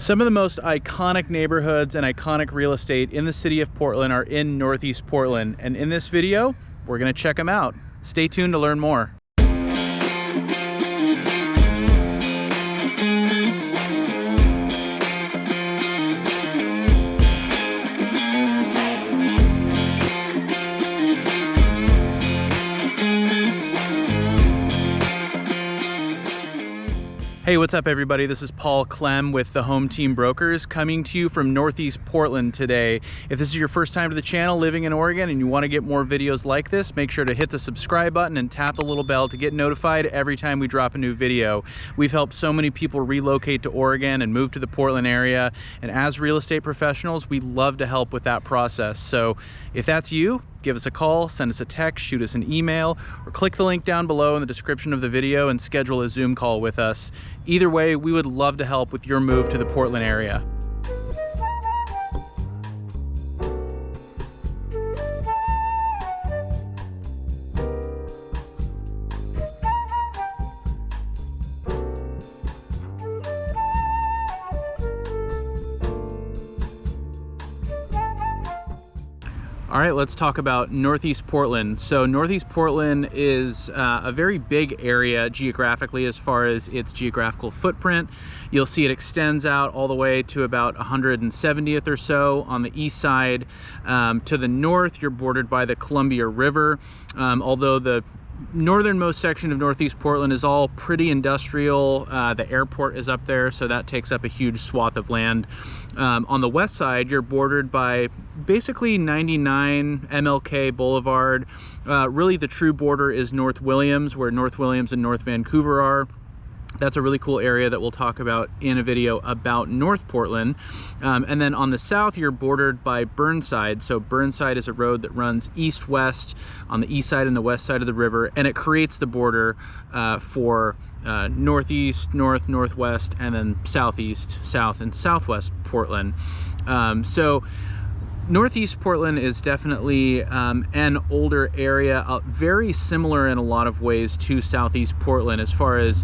Some of the most iconic neighborhoods and iconic real estate in the city of Portland are in Northeast Portland, and in this video, we're gonna check them out. Stay tuned to learn more. Hey, what's up everybody? This is Paul Clem with the Home Team Brokers coming to you from Northeast Portland today. If this is your first time to the channel living in Oregon and you want to get more videos like this, make sure to hit the subscribe button and tap the little bell to get notified every time we drop a new video. We've helped so many people relocate to Oregon and move to the Portland area, and as real estate professionals, we love to help with that process. So if that's you, give us a call, send us a text, shoot us an email, or click the link down below in the description of the video and schedule a Zoom call with us. Either way, we would love to help with your move to the Portland area. All right, let's talk about Northeast Portland. So Northeast Portland is a very big area geographically as far as its geographical footprint. You'll see it extends out all the way to about 170th or so on the east side. To the north, you're bordered by the Columbia River, although the northernmost section of Northeast Portland is all pretty industrial. The airport is up there, so that takes up a huge swath of land. On the west side, you're bordered by basically 99 MLK Boulevard. Really the true border is North Williams, where North Williams and North Vancouver are. That's a really cool area that we'll talk about in a video about North Portland. And then on the south, you're bordered by Burnside. So Burnside is a road that runs east-west on the east side and the west side of the river, and it creates the border for northeast, north, northwest, and then southeast, south, and southwest Portland. So Northeast Portland is definitely an older area, very similar in a lot of ways to Southeast Portland as far as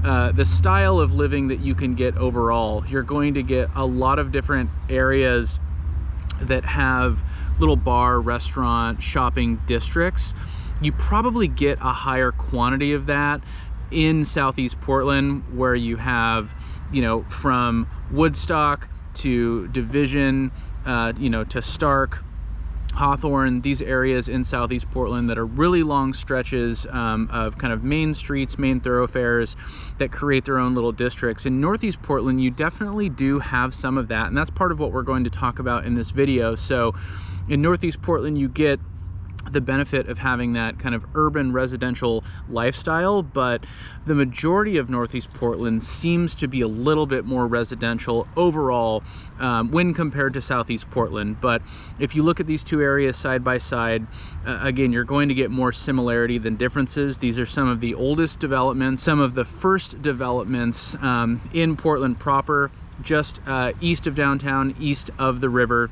the style of living that you can get overall. You're going to get a lot of different areas that have little bar, restaurant, shopping districts. You probably get a higher quantity of that in Southeast Portland, where you have, you know, from Woodstock to Division, to Stark, Hawthorne, these areas in Southeast Portland that are really long stretches of kind of main streets, main thoroughfares that create their own little districts. In Northeast Portland, you definitely do have some of that, and that's part of what we're going to talk about in this video. So in Northeast Portland, you get the benefit of having that kind of urban residential lifestyle, but the majority of Northeast Portland seems to be a little bit more residential overall when compared to Southeast Portland. But if you look at these two areas side by side, again, you're going to get more similarity than differences. These are some of the oldest developments, some of the first developments in Portland proper, just east of downtown, east of the river.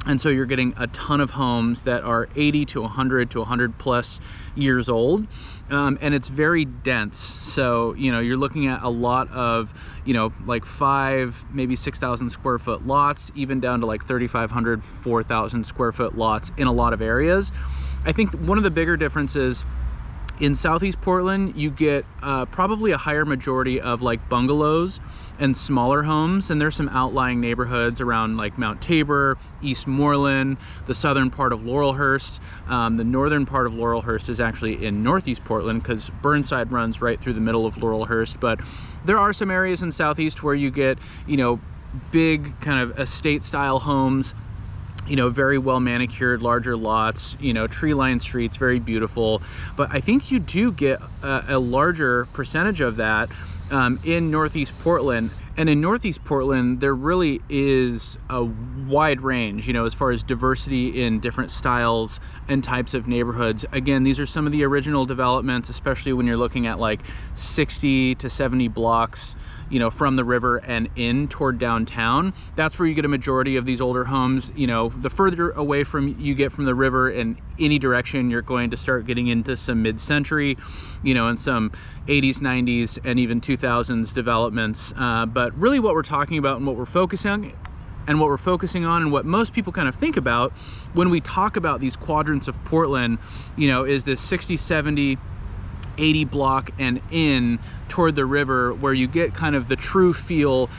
And so you're getting a ton of homes that are 80 to 100 to 100 plus years old. And it's very dense. So, you know, you're looking at a lot of, you know, like 5, maybe 6,000 square foot lots, even down to like 3,500, 4,000 square foot lots in a lot of areas. I think one of the bigger differences in Southeast Portland, you get probably a higher majority of like bungalows and smaller homes, and there's some outlying neighborhoods around like Mount Tabor, Eastmoreland, the southern part of Laurelhurst. The northern part of Laurelhurst is actually in Northeast Portland because Burnside runs right through the middle of Laurelhurst. But there are some areas in Southeast where you get, you know, big kind of estate style homes, you know, very well manicured, larger lots, you know, tree-lined streets, very beautiful. But I think you do get a larger percentage of that in Northeast Portland. And in Northeast Portland, there really is a wide range, you know, as far as diversity in different styles and types of neighborhoods. Again, these are some of the original developments, especially when you're looking at like 60 to 70 blocks, you know, from the river and in toward downtown. That's where you get a majority of these older homes. You know, the further away from you get from the river in any direction, you're going to start getting into some mid-century, you know, and some 80s, 90s, and even 2000s developments. But really what we're talking about and what we're focusing on and what most people kind of think about when we talk about these quadrants of Portland, you know, is this 60, 70, 80 block and in toward the river, where you get kind of the true feel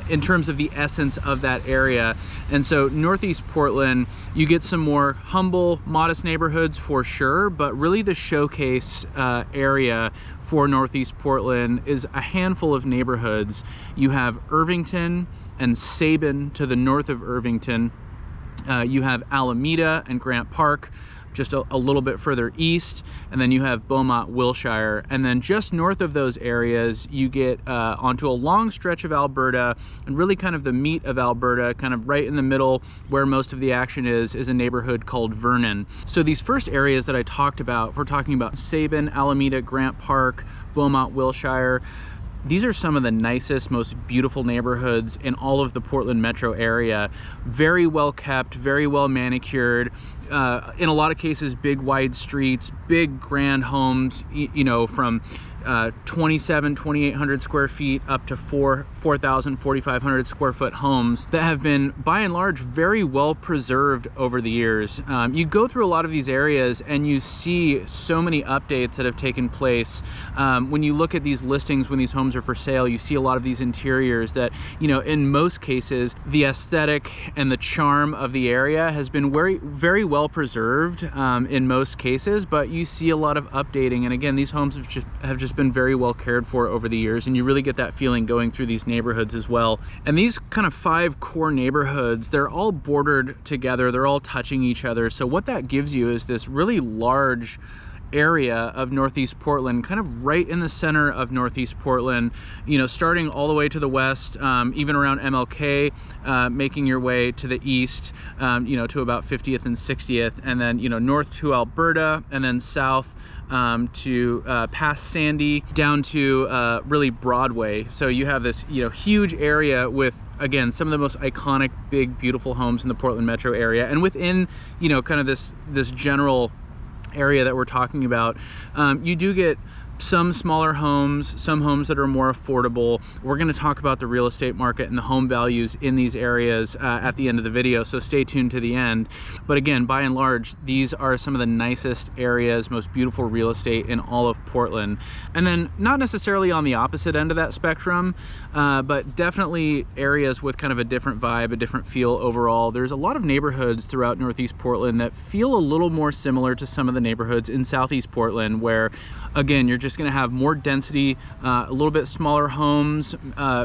in terms of the essence of that area. And so Northeast Portland, you get some more humble, modest neighborhoods for sure, but really the showcase area for Northeast Portland is a handful of neighborhoods. You have Irvington and Sabin to the north of Irvington. You have Alameda and Grant Park just a little bit further east, and then you have Beaumont, Wilshire, and then just north of those areas you get onto a long stretch of Alberta, and really kind of the meat of Alberta, kind of right in the middle where most of the action is a neighborhood called Vernon. So these first areas that I talked about, we're talking about Sabin, Alameda, Grant Park, Beaumont, Wilshire. These are some of the nicest, most beautiful neighborhoods in all of the Portland metro area. Very well kept, very well manicured. In a lot of cases, big wide streets, big grand homes, you know, from 2,800 square feet up to 4,000, 4,500 square foot homes that have been, by and large, very well preserved over the years. You go through a lot of these areas and you see so many updates that have taken place. When you look at these listings, when these homes are for sale, you see a lot of these interiors that, you know, in most cases, the aesthetic and the charm of the area has been very well preserved in most cases, but you see a lot of updating. And again, these homes have just been very well cared for over the years, and you really get that feeling going through these neighborhoods as well. And these kind of 5 core neighborhoods, they're all bordered together, they're all touching each other. So what that gives you is this really large area of Northeast Portland, kind of right in the center of Northeast Portland, you know, starting all the way to the west, even around MLK, making your way to the east, you know, to about 50th and 60th, and then, you know, north to Alberta, and then south to past Sandy down to really Broadway. So you have this, you know, huge area with, again, some of the most iconic, big, beautiful homes in the Portland metro area. And within, you know, kind of this general area that we're talking about, you do get some smaller homes, some homes that are more affordable. We're going to talk about the real estate market and the home values in these areas at the end of the video, so stay tuned to the end. But again, by and large, these are some of the nicest areas, most beautiful real estate in all of Portland. And then not necessarily on the opposite end of that spectrum, but definitely areas with kind of a different vibe, a different feel overall. There's a lot of neighborhoods throughout Northeast Portland that feel a little more similar to some of the neighborhoods in Southeast Portland, where again, you're just going to have more density, a little bit smaller homes,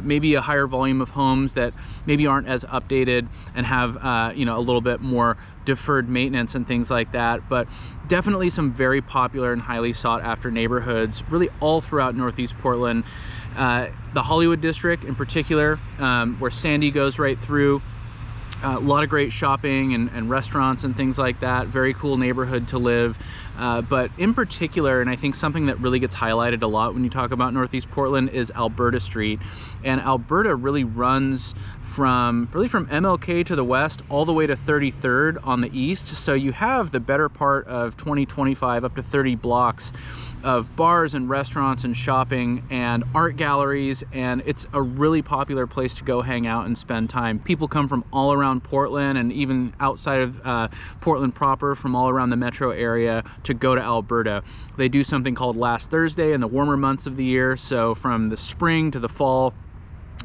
maybe a higher volume of homes that maybe aren't as updated and have you know, a little bit more deferred maintenance and things like that. But definitely some very popular and highly sought after neighborhoods really all throughout Northeast Portland. The Hollywood district in particular, where Sandy goes right through. A lot of great shopping and restaurants and things like that. Very cool neighborhood to live. But in particular, and I think something that really gets highlighted a lot when you talk about Northeast Portland, is Alberta Street. And Alberta really runs from MLK to the west all the way to 33rd on the east. So you have the better part of 20, 25, up to 30 blocks of bars and restaurants and shopping and art galleries, and it's a really popular place to go hang out and spend time. People come from all around Portland and even outside of Portland proper, from all around the metro area, to go to Alberta. They do something called Last Thursday in the warmer months of the year, so from the spring to the fall.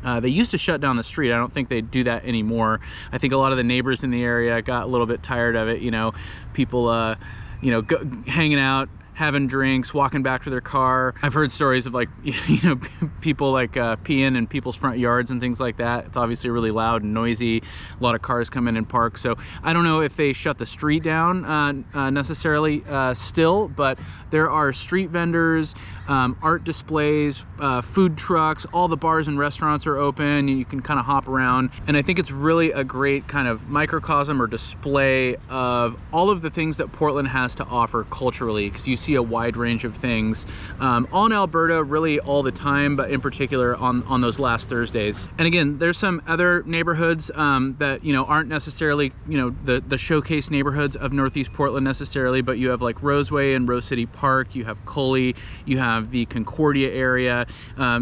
They used to shut down the street. I don't think they do that anymore. I think a lot of the neighbors in the area got a little bit tired of it, you know, people you know, hanging out, having drinks, walking back to their car. I've heard stories of, like, you know, people like peeing in people's front yards and things like that. It's obviously really loud and noisy. A lot of cars come in and park. So I don't know if they shut the street down necessarily still, but there are street vendors, art displays, food trucks, all the bars and restaurants are open. You can kind of hop around. And I think it's really a great kind of microcosm or display of all of the things that Portland has to offer culturally, because you see a wide range of things, all in Alberta, really all the time, but in particular on those last Thursdays. And again, there's some other neighborhoods that, you know, aren't necessarily, you know, the showcase neighborhoods of Northeast Portland necessarily, but you have like Roseway and Rose City Park, you have Coley, you have the Concordia area.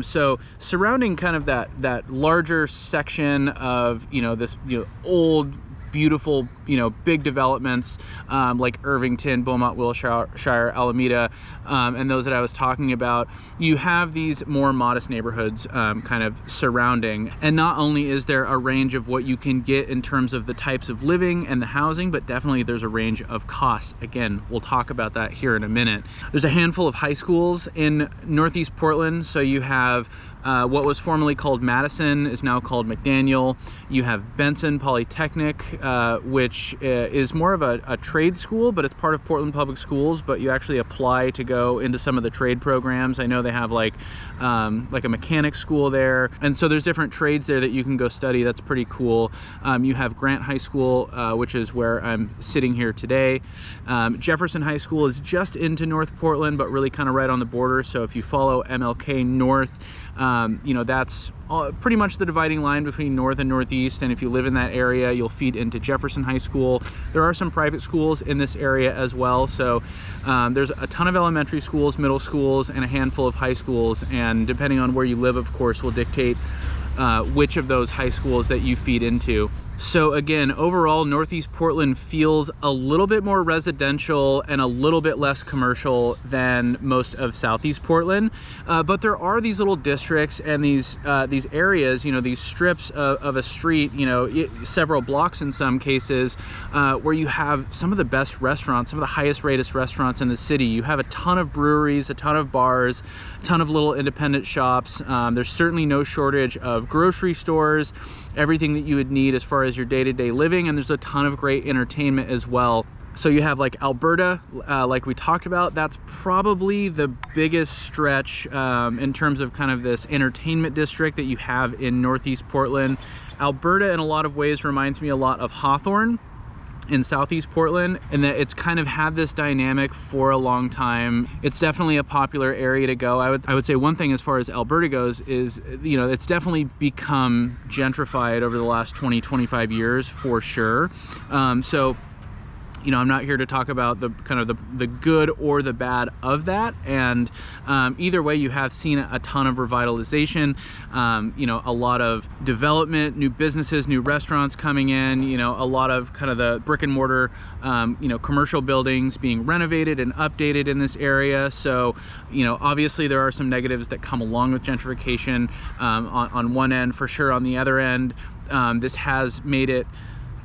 So surrounding kind of that larger section of, you know, this, you know, old, beautiful, you know, big developments like Irvington, Beaumont, Wilshire, Alameda, and those that I was talking about, you have these more modest neighborhoods kind of surrounding. And not only is there a range of what you can get in terms of the types of living and the housing, but definitely there's a range of costs. Again, we'll talk about that here in a minute. There's a handful of high schools in Northeast Portland. So you have what was formerly called Madison is now called McDaniel. You have Benson Polytechnic, which is more of a trade school, but it's part of Portland Public Schools, but you actually apply to go into some of the trade programs. I know they have like a mechanics school there. And so there's different trades there that you can go study. That's pretty cool. You have Grant High School, which is where I'm sitting here today. Jefferson High School is just into North Portland, but really kind of right on the border. So if you follow MLK north, you know, that's pretty much the dividing line between north and northeast, and if you live in that area, you'll feed into Jefferson High School. There are some private schools in this area as well, so there's a ton of elementary schools, middle schools, and a handful of high schools, and depending on where you live, of course, will dictate which of those high schools that you feed into. So again, overall, Northeast Portland feels a little bit more residential and a little bit less commercial than most of Southeast Portland. But there are these little districts and these areas, you know, these strips of a street, you know, several blocks in some cases, where you have some of the best restaurants, some of the highest rated restaurants in the city. You have a ton of breweries, a ton of bars, a ton of little independent shops. There's certainly no shortage of grocery stores, everything that you would need as far as your day-to-day living, and there's a ton of great entertainment as well. So you have like Alberta, like we talked about, that's probably the biggest stretch in terms of kind of this entertainment district that you have in Northeast Portland. Alberta in a lot of ways reminds me a lot of Hawthorne in Southeast Portland, and that it's kind of had this dynamic for a long time. It's definitely a popular area to go. I would say one thing as far as Alberta goes is, you know, it's definitely become gentrified over the last 20-25 years for sure. So, you know, I'm not here to talk about the kind of the good or the bad of that. And either way, you have seen a ton of revitalization, you know, a lot of development, new businesses, new restaurants coming in, you know, a lot of kind of the brick and mortar, you know, commercial buildings being renovated and updated in this area. So, you know, obviously there are some negatives that come along with gentrification on one end for sure. On the other end, this has made it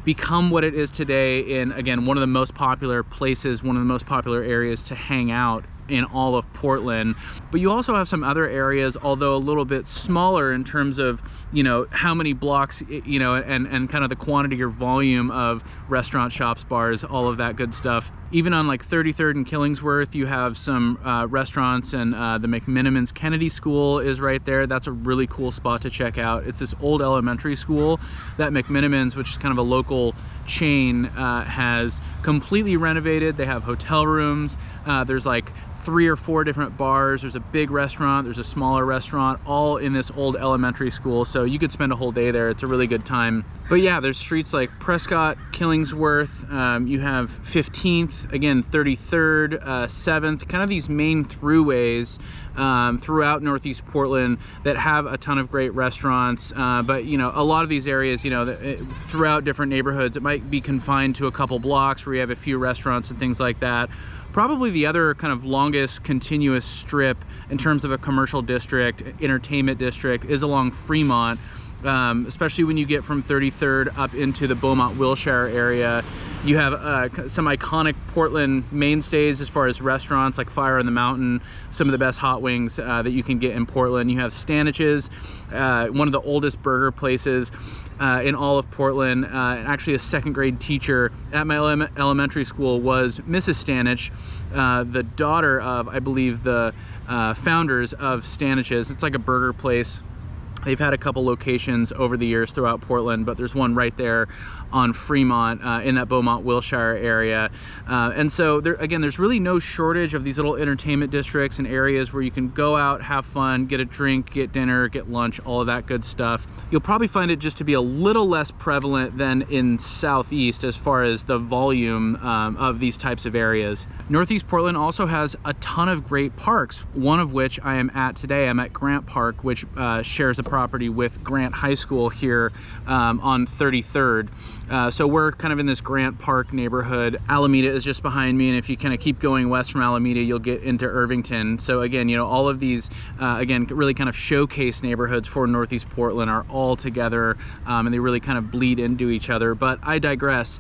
become what it is today in, again, one of the most popular places, one of the most popular areas to hang out in all of Portland. But you also have some other areas, although a little bit smaller in terms of, you know, how many blocks, you know, and kind of the quantity or volume of restaurant, shops, bars, all of that good stuff. Even on like 33rd and Killingsworth, you have some restaurants, and the McMinimans Kennedy School is right there. That's a really cool spot to check out. It's this old elementary school that McMinimans, which is kind of a local chain, has completely renovated. They have hotel rooms. There's like 3 or 4 different bars. There's a big restaurant, there's a smaller restaurant, all in this old elementary school. So you could spend a whole day there. It's a really good time. But yeah, there's streets like Prescott, Killingsworth, you have 15th, again, 33rd, 7th, kind of these main throughways throughout Northeast Portland that have a ton of great restaurants. But, you know, a lot of these areas, you know, throughout different neighborhoods, it might be confined to a couple blocks where you have a few restaurants and things like that. Probably the other kind of longest continuous strip in terms of a commercial district, entertainment district, is along Fremont, especially when you get from 33rd up into the Beaumont Wilshire area. You have some iconic Portland mainstays as far as restaurants like Fire on the Mountain, some of the best hot wings that you can get in Portland. You have Stanish's, one of the oldest burger places in all of Portland. Actually, a second grade teacher at my elementary school was Mrs. Stanish, the daughter of, I believe, the founders of Stanish's. It's like a burger place They've had a couple locations over the years throughout Portland, but there's one right there on Fremont in that Beaumont-Wilshire area. And so there, again, there's really no shortage of these little entertainment districts and areas where you can go out, have fun, get a drink, get dinner, get lunch, all of that good stuff. You'll probably find it just to be a little less prevalent than in Southeast as far as the volume of these types of areas. Northeast Portland also has a ton of great parks, one of which I am at today. I'm at Grant Park, which shares a property with Grant High School here on 33rd. So we're kind of in this Grant Park neighborhood. Alameda is just behind me, and if you kind of keep going west from Alameda, you'll get into Irvington. So again, you know, all of these, again, really kind of showcase neighborhoods for Northeast Portland are all together, and they really kind of bleed into each other. But I digress.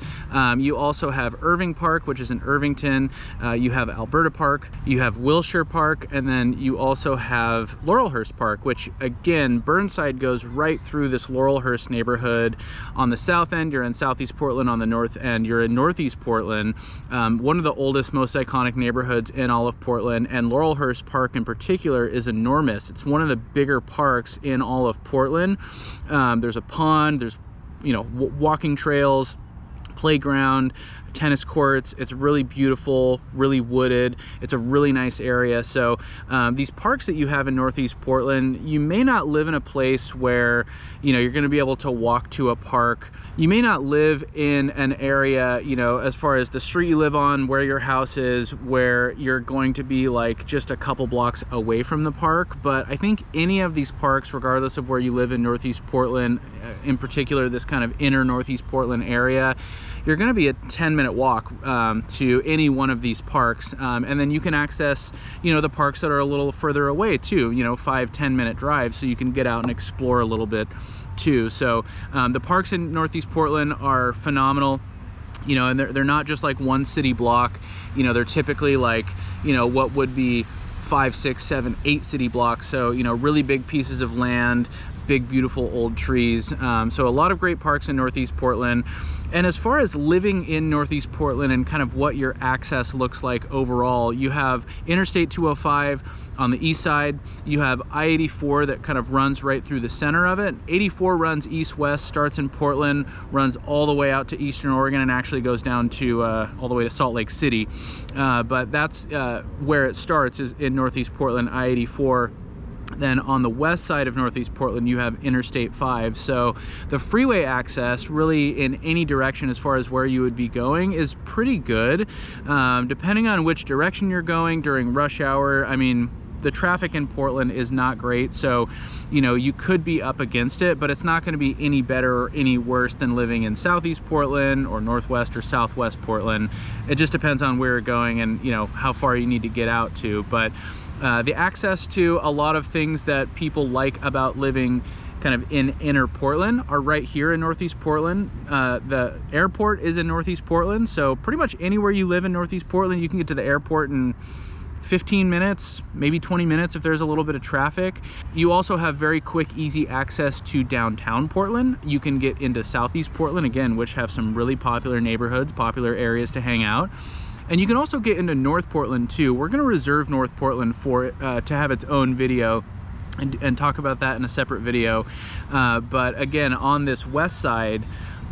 You also have Irving Park, which is in Irvington. You have Alberta Park, you have Wilshire Park, and then you also have Laurelhurst Park, which again, Burnside goes right through this Laurelhurst neighborhood. On the south end, you're in Southeast Portland. On the north end, you're in Northeast Portland. One of the oldest, most iconic neighborhoods in all of Portland, and Laurelhurst Park in particular is enormous. It's one of the bigger parks in all of Portland. There's a pond, there's, you know, walking trails, playground, tennis courts. It's really beautiful, really wooded. It's a really nice area. So these parks that you have in Northeast Portland, you may not live in a place where, you know, you're going to be able to walk to a park. You may not live in an area, you know, as far as the street you live on, where your house is, where you're going to be like just a couple blocks away from the park. But I think any of these parks, regardless of where you live in Northeast Portland, in particular this kind of inner Northeast Portland area, you're going to be a 10-minute walk to any one of these parks, and then you can access, you know, the parks that are a little further away too, you know, 5-10 minute drive, so you can get out and explore a little bit too. So the parks in Northeast Portland are phenomenal. You know, and they're not just like one city block. You know, they're typically like, you know, what would be 5, 6, 7, 8 city blocks. So, you know, really big pieces of land, big, beautiful old trees. So a lot of great parks in Northeast Portland. And as far as living in Northeast Portland and kind of what your access looks like overall, you have Interstate 205 on the east side. You have I-84 that kind of runs right through the center of it. 84 runs east-west, starts in Portland, runs all the way out to Eastern Oregon, and actually goes down to all the way to Salt Lake City. But that's where it starts, is in Northeast Portland, I-84. Then on the west side of Northeast Portland, you have Interstate 5. So the freeway access really in any direction as far as where you would be going is pretty good. Depending on which direction you're going during rush hour, I mean, the traffic in Portland is not great. So, you know, you could be up against it, but it's not going to be any better or any worse than living in Southeast Portland or Northwest or Southwest Portland. It just depends on where you're going and, you know, how far you need to get out to. But the access to a lot of things that people like about living kind of in inner Portland are right here in Northeast Portland. The airport is in Northeast Portland, so pretty much anywhere you live in Northeast Portland, you can get to the airport in 15 minutes, maybe 20 minutes if there's a little bit of traffic. You also have very quick, easy access to downtown Portland. You can get into Southeast Portland, again, which have some really popular neighborhoods, popular areas to hang out. And you can also get into North Portland too. We're gonna reserve North Portland for it to have its own video and talk about that in a separate video. But again, on this west side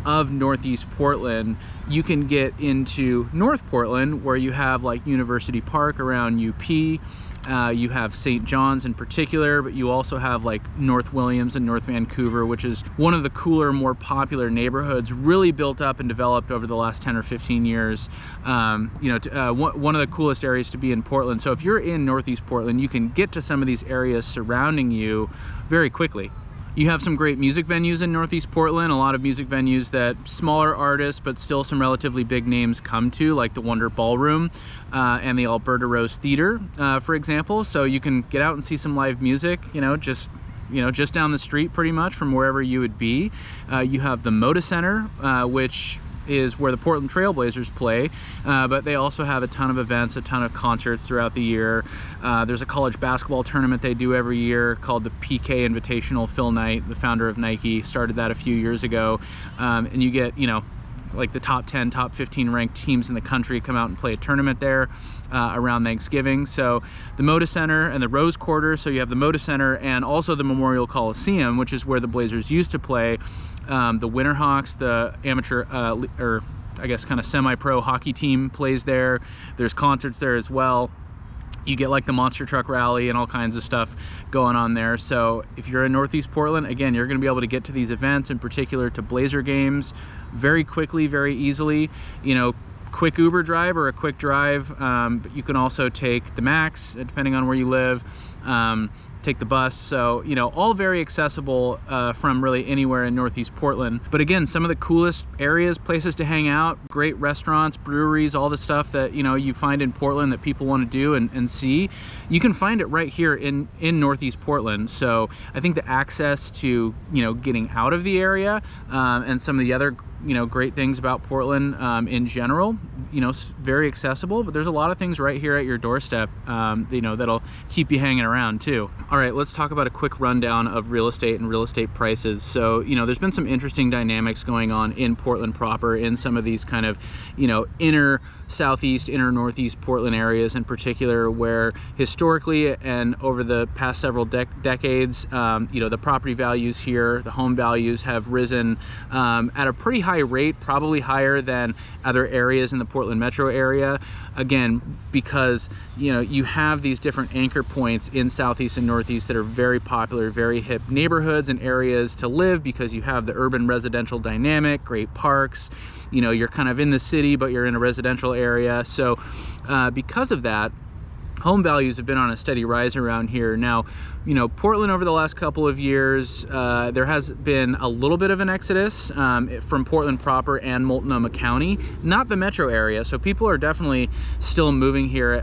of Northeast Portland, you can get into North Portland, where you have like University Park around UP. You have St. John's in particular, but you also have like North Williams and North Vancouver, which is one of the cooler, more popular neighborhoods, really built up and developed over the last 10 or 15 years. You know, one of the coolest areas to be in Portland. So if you're in Northeast Portland, you can get to some of these areas surrounding you very quickly. You have some great music venues in Northeast Portland, a lot of music venues that smaller artists, but still some relatively big names come to, like the Wonder Ballroom and the Alberta Rose Theater, for example. So you can get out and see some live music, just down the street pretty much from wherever you would be. You have the Moda Center, which is where the Portland Trailblazers play, but they also have a ton of events, a ton of concerts throughout the year. There's a college basketball tournament they do every year called the PK Invitational. Phil Knight, the founder of Nike, started that a few years ago, and you get, like the top 10, top 15 ranked teams in the country come out and play a tournament there around Thanksgiving. So the Moda Center and the Rose Quarter, so you have the Moda Center and also the Memorial Coliseum, which is where the Blazers used to play. The Winterhawks, the amateur, or I guess kind of semi-pro hockey team, plays there. There's concerts there as well. You get like the monster truck rally and all kinds of stuff going on there. So if you're in Northeast Portland, again, you're going to be able to get to these events, in particular to Blazer games, very quickly, very easily. You know, quick Uber drive or a quick drive, but you can also take the Max, depending on where you live, take the bus. So, you know, all very accessible from really anywhere in Northeast Portland. But again, some of the coolest areas, places to hang out, great restaurants, breweries, all the stuff that, you know, you find in Portland that people want to do and see, you can find it right here in Northeast Portland. So I think the access to, you know, getting out of the area and some of the other, you know, great things about Portland in general, you know, very accessible, but there's a lot of things right here at your doorstep, you know, that'll keep you hanging around too. All right, let's talk about a quick rundown of real estate and real estate prices. So, you know, there's been some interesting dynamics going on in Portland proper, in some of these kind of, you know, inner southeast, inner northeast Portland areas in particular, where historically and over the past several decades, you know, the property values here, the home values have risen at a pretty high rate, probably higher than other areas in the Portland metro area. Again, because, you know, you have these different anchor points in southeast and northeast that are very popular, very hip neighborhoods and areas to live, because you have the urban residential dynamic, great parks, you know, you're kind of in the city, but you're in a residential area. So because of that, home values have been on a steady rise around here. Now, you know, Portland over the last couple of years, there has been a little bit of an exodus from Portland proper and Multnomah County, not the metro area. So people are definitely still moving here,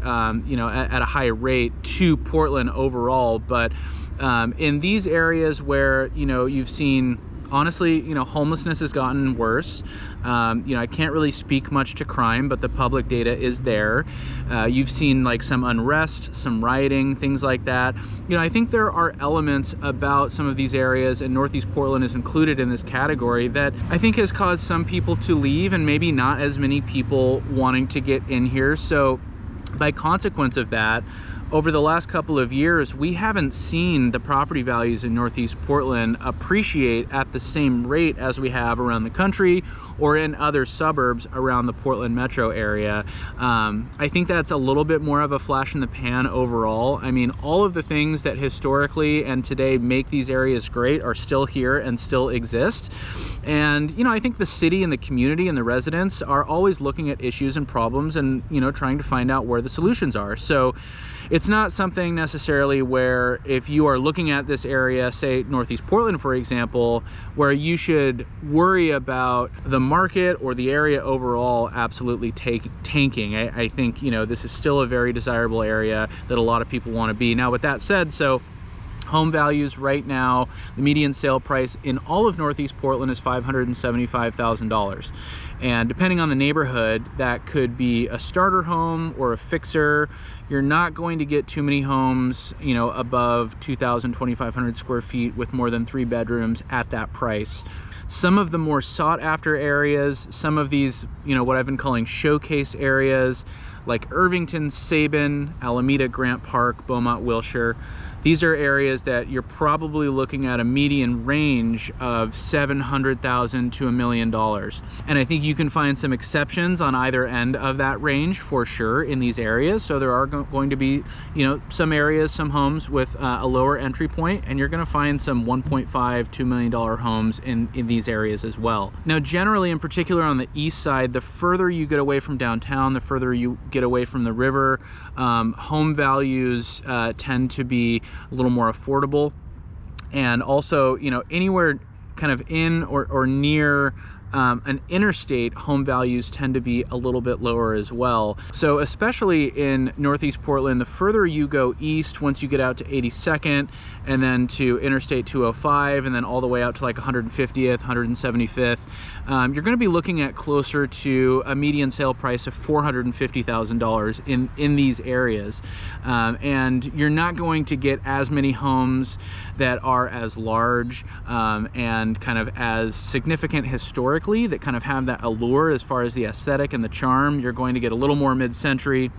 you know, at a high rate to Portland overall. But in these areas where, you know, you've seen, honestly, you know, homelessness has gotten worse. You know, I can't really speak much to crime, but the public data is there. You've seen like some unrest, some rioting, things like that. You know, I think there are elements about some of these areas, and Northeast Portland is included in this category, that I think has caused some people to leave and maybe not as many people wanting to get in here. So by consequence of that, over the last couple of years, we haven't seen the property values in Northeast Portland appreciate at the same rate as we have around the country or in other suburbs around the Portland metro area. I think that's a little bit more of a flash in the pan overall. I mean, all of the things that historically and today make these areas great are still here and still exist. And, you know, I think the city and the community and the residents are always looking at issues and problems and, you know, trying to find out where the solutions are. So it's not something necessarily where, if you are looking at this area, say Northeast Portland, for example, where you should worry about the market or the area overall absolutely tanking. I think, you know, this is still a very desirable area that a lot of people want to be. Now, with that said, so home values right now, the median sale price in all of Northeast Portland is $575,000. And depending on the neighborhood, that could be a starter home or a fixer. You're not going to get too many homes, you know, above 2,000, 2,500 square feet with more than 3 bedrooms at that price. Some of the more sought after areas, some of these, you know, what I've been calling showcase areas, like Irvington, Sabin, Alameda, Grant Park, Beaumont, Wilshire. These are areas that you're probably looking at a median range of $700,000 to $1 million. And I think you can find some exceptions on either end of that range for sure in these areas. So there are going to be, you know, some areas, some homes with a lower entry point, and you're going to find some $1.5, $2 million homes in these areas as well. Now, generally, in particular on the east side, the further you get away from downtown, the further you get away from the river, home values tend to be a little more affordable. And also, you know, anywhere kind of in or near an interstate, home values tend to be a little bit lower as well. So especially in Northeast Portland, the further you go east, once you get out to 82nd and then to Interstate 205 and then all the way out to like 150th, 175th, you're going to be looking at closer to a median sale price of $450,000 in these areas. And you're not going to get as many homes that are as large and kind of as significant historically aesthetically that kind of have that allure as far as the aesthetic and the charm. You're going to get a little more mid-century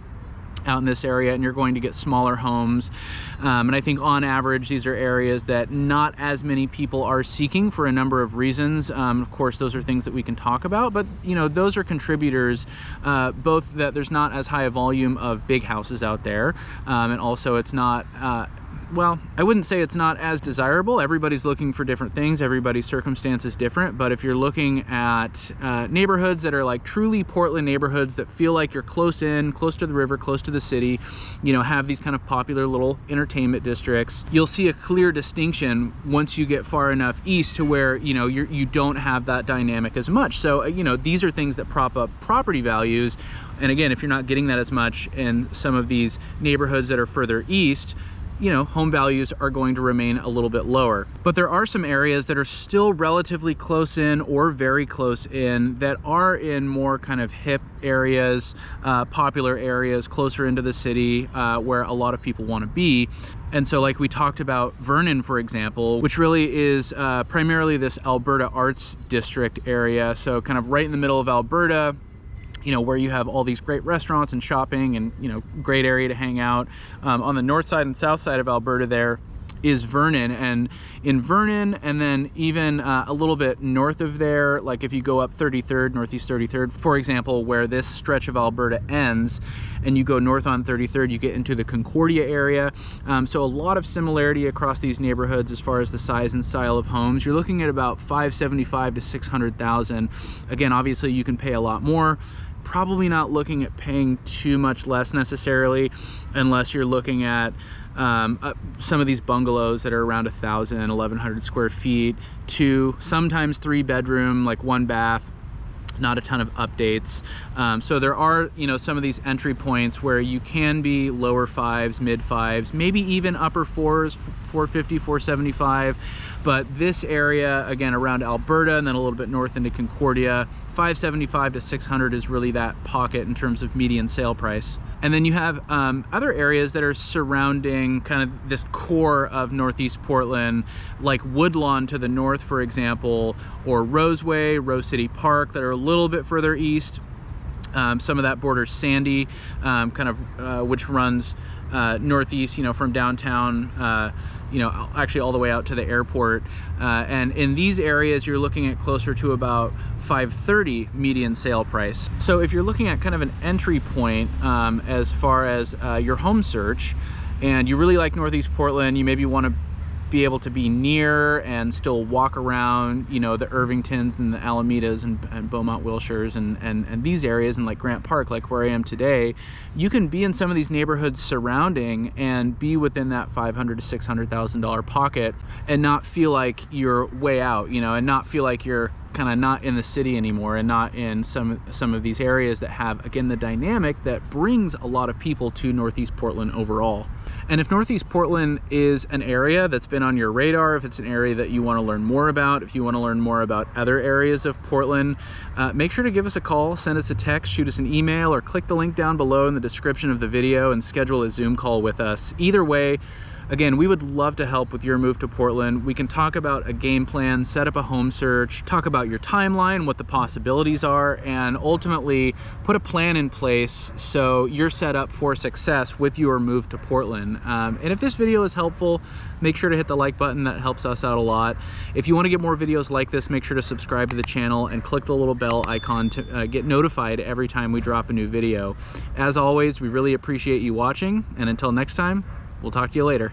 out in this area, and you're going to get smaller homes. And I think on average, these are areas that not as many people are seeking for a number of reasons. Of course, those are things that we can talk about, but you know, those are contributors, both that there's not as high a volume of big houses out there, and also it's not, well, I wouldn't say it's not as desirable. Everybody's looking for different things. Everybody's circumstance is different. But if you're looking at neighborhoods that are like truly Portland neighborhoods that feel like you're close in, close to the river, close to the city, you know, have these kind of popular little entertainment districts, you'll see a clear distinction once you get far enough east to where, you know, you don't have that dynamic as much. So, you know, these are things that prop up property values. And again, if you're not getting that as much in some of these neighborhoods that are further east, you know, home values are going to remain a little bit lower. But there are some areas that are still relatively close in or very close in that are in more kind of hip areas, popular areas closer into the city, where a lot of people want to be. And so like we talked about Vernon, for example, which really is primarily this Alberta Arts District area. So kind of right in the middle of Alberta, you know, where you have all these great restaurants and shopping and, you know, great area to hang out. On the north side and south side of Alberta there is Vernon, and in Vernon, and then even a little bit north of there, like if you go up 33rd, Northeast 33rd, for example, where this stretch of Alberta ends, and you go north on 33rd, you get into the Concordia area. So a lot of similarity across these neighborhoods as far as the size and style of homes. You're looking at about 575 to 600,000. Again, obviously you can pay a lot more. Probably not looking at paying too much less necessarily, unless you're looking at some of these bungalows that are around 1,000, 1,100 square feet, 2, sometimes 3 bedroom, like 1 bath. Not a ton of updates. So there are, you know, some of these entry points where you can be lower 5s, mid 5s, maybe even upper 4s, 450, 475. But this area, again, around Alberta and then a little bit north into Concordia, 575 to 600 is really that pocket in terms of median sale price. And then you have other areas that are surrounding kind of this core of Northeast Portland, like Woodlawn to the north, for example, or Roseway, Rose City Park, that are a little bit further east. Some of that borders Sandy, which runs northeast, you know, from downtown, you know, actually all the way out to the airport. And in these areas, you're looking at closer to about 530 median sale price. So if you're looking at kind of an entry point as far as your home search, and you really like Northeast Portland, you maybe want to be able to be near and still walk around, you know, the Irvingtons and the Alamedas and Beaumont Wilshires and these areas, and like Grant Park, like where I am today, you can be in some of these neighborhoods surrounding and be within that $500,000 to $600,000 pocket and not feel like you're way out, you know, and not feel like you're kind of not in the city anymore and not in some of these areas that have, again, the dynamic that brings a lot of people to Northeast Portland overall. And if Northeast Portland is an area that's been on your radar, if it's an area that you want to learn more about, if you want to learn more about other areas of Portland, make sure to give us a call, send us a text, shoot us an email, or click the link down below in the description of the video and schedule a Zoom call with us. Either way, again, we would love to help with your move to Portland. We can talk about a game plan, set up a home search, talk about your timeline, what the possibilities are, and ultimately put a plan in place so you're set up for success with your move to Portland. And if this video is helpful, make sure to hit the like button. That helps us out a lot. If you want to get more videos like this, make sure to subscribe to the channel and click the little bell icon to get notified every time we drop a new video. As always, we really appreciate you watching, and until next time, we'll talk to you later.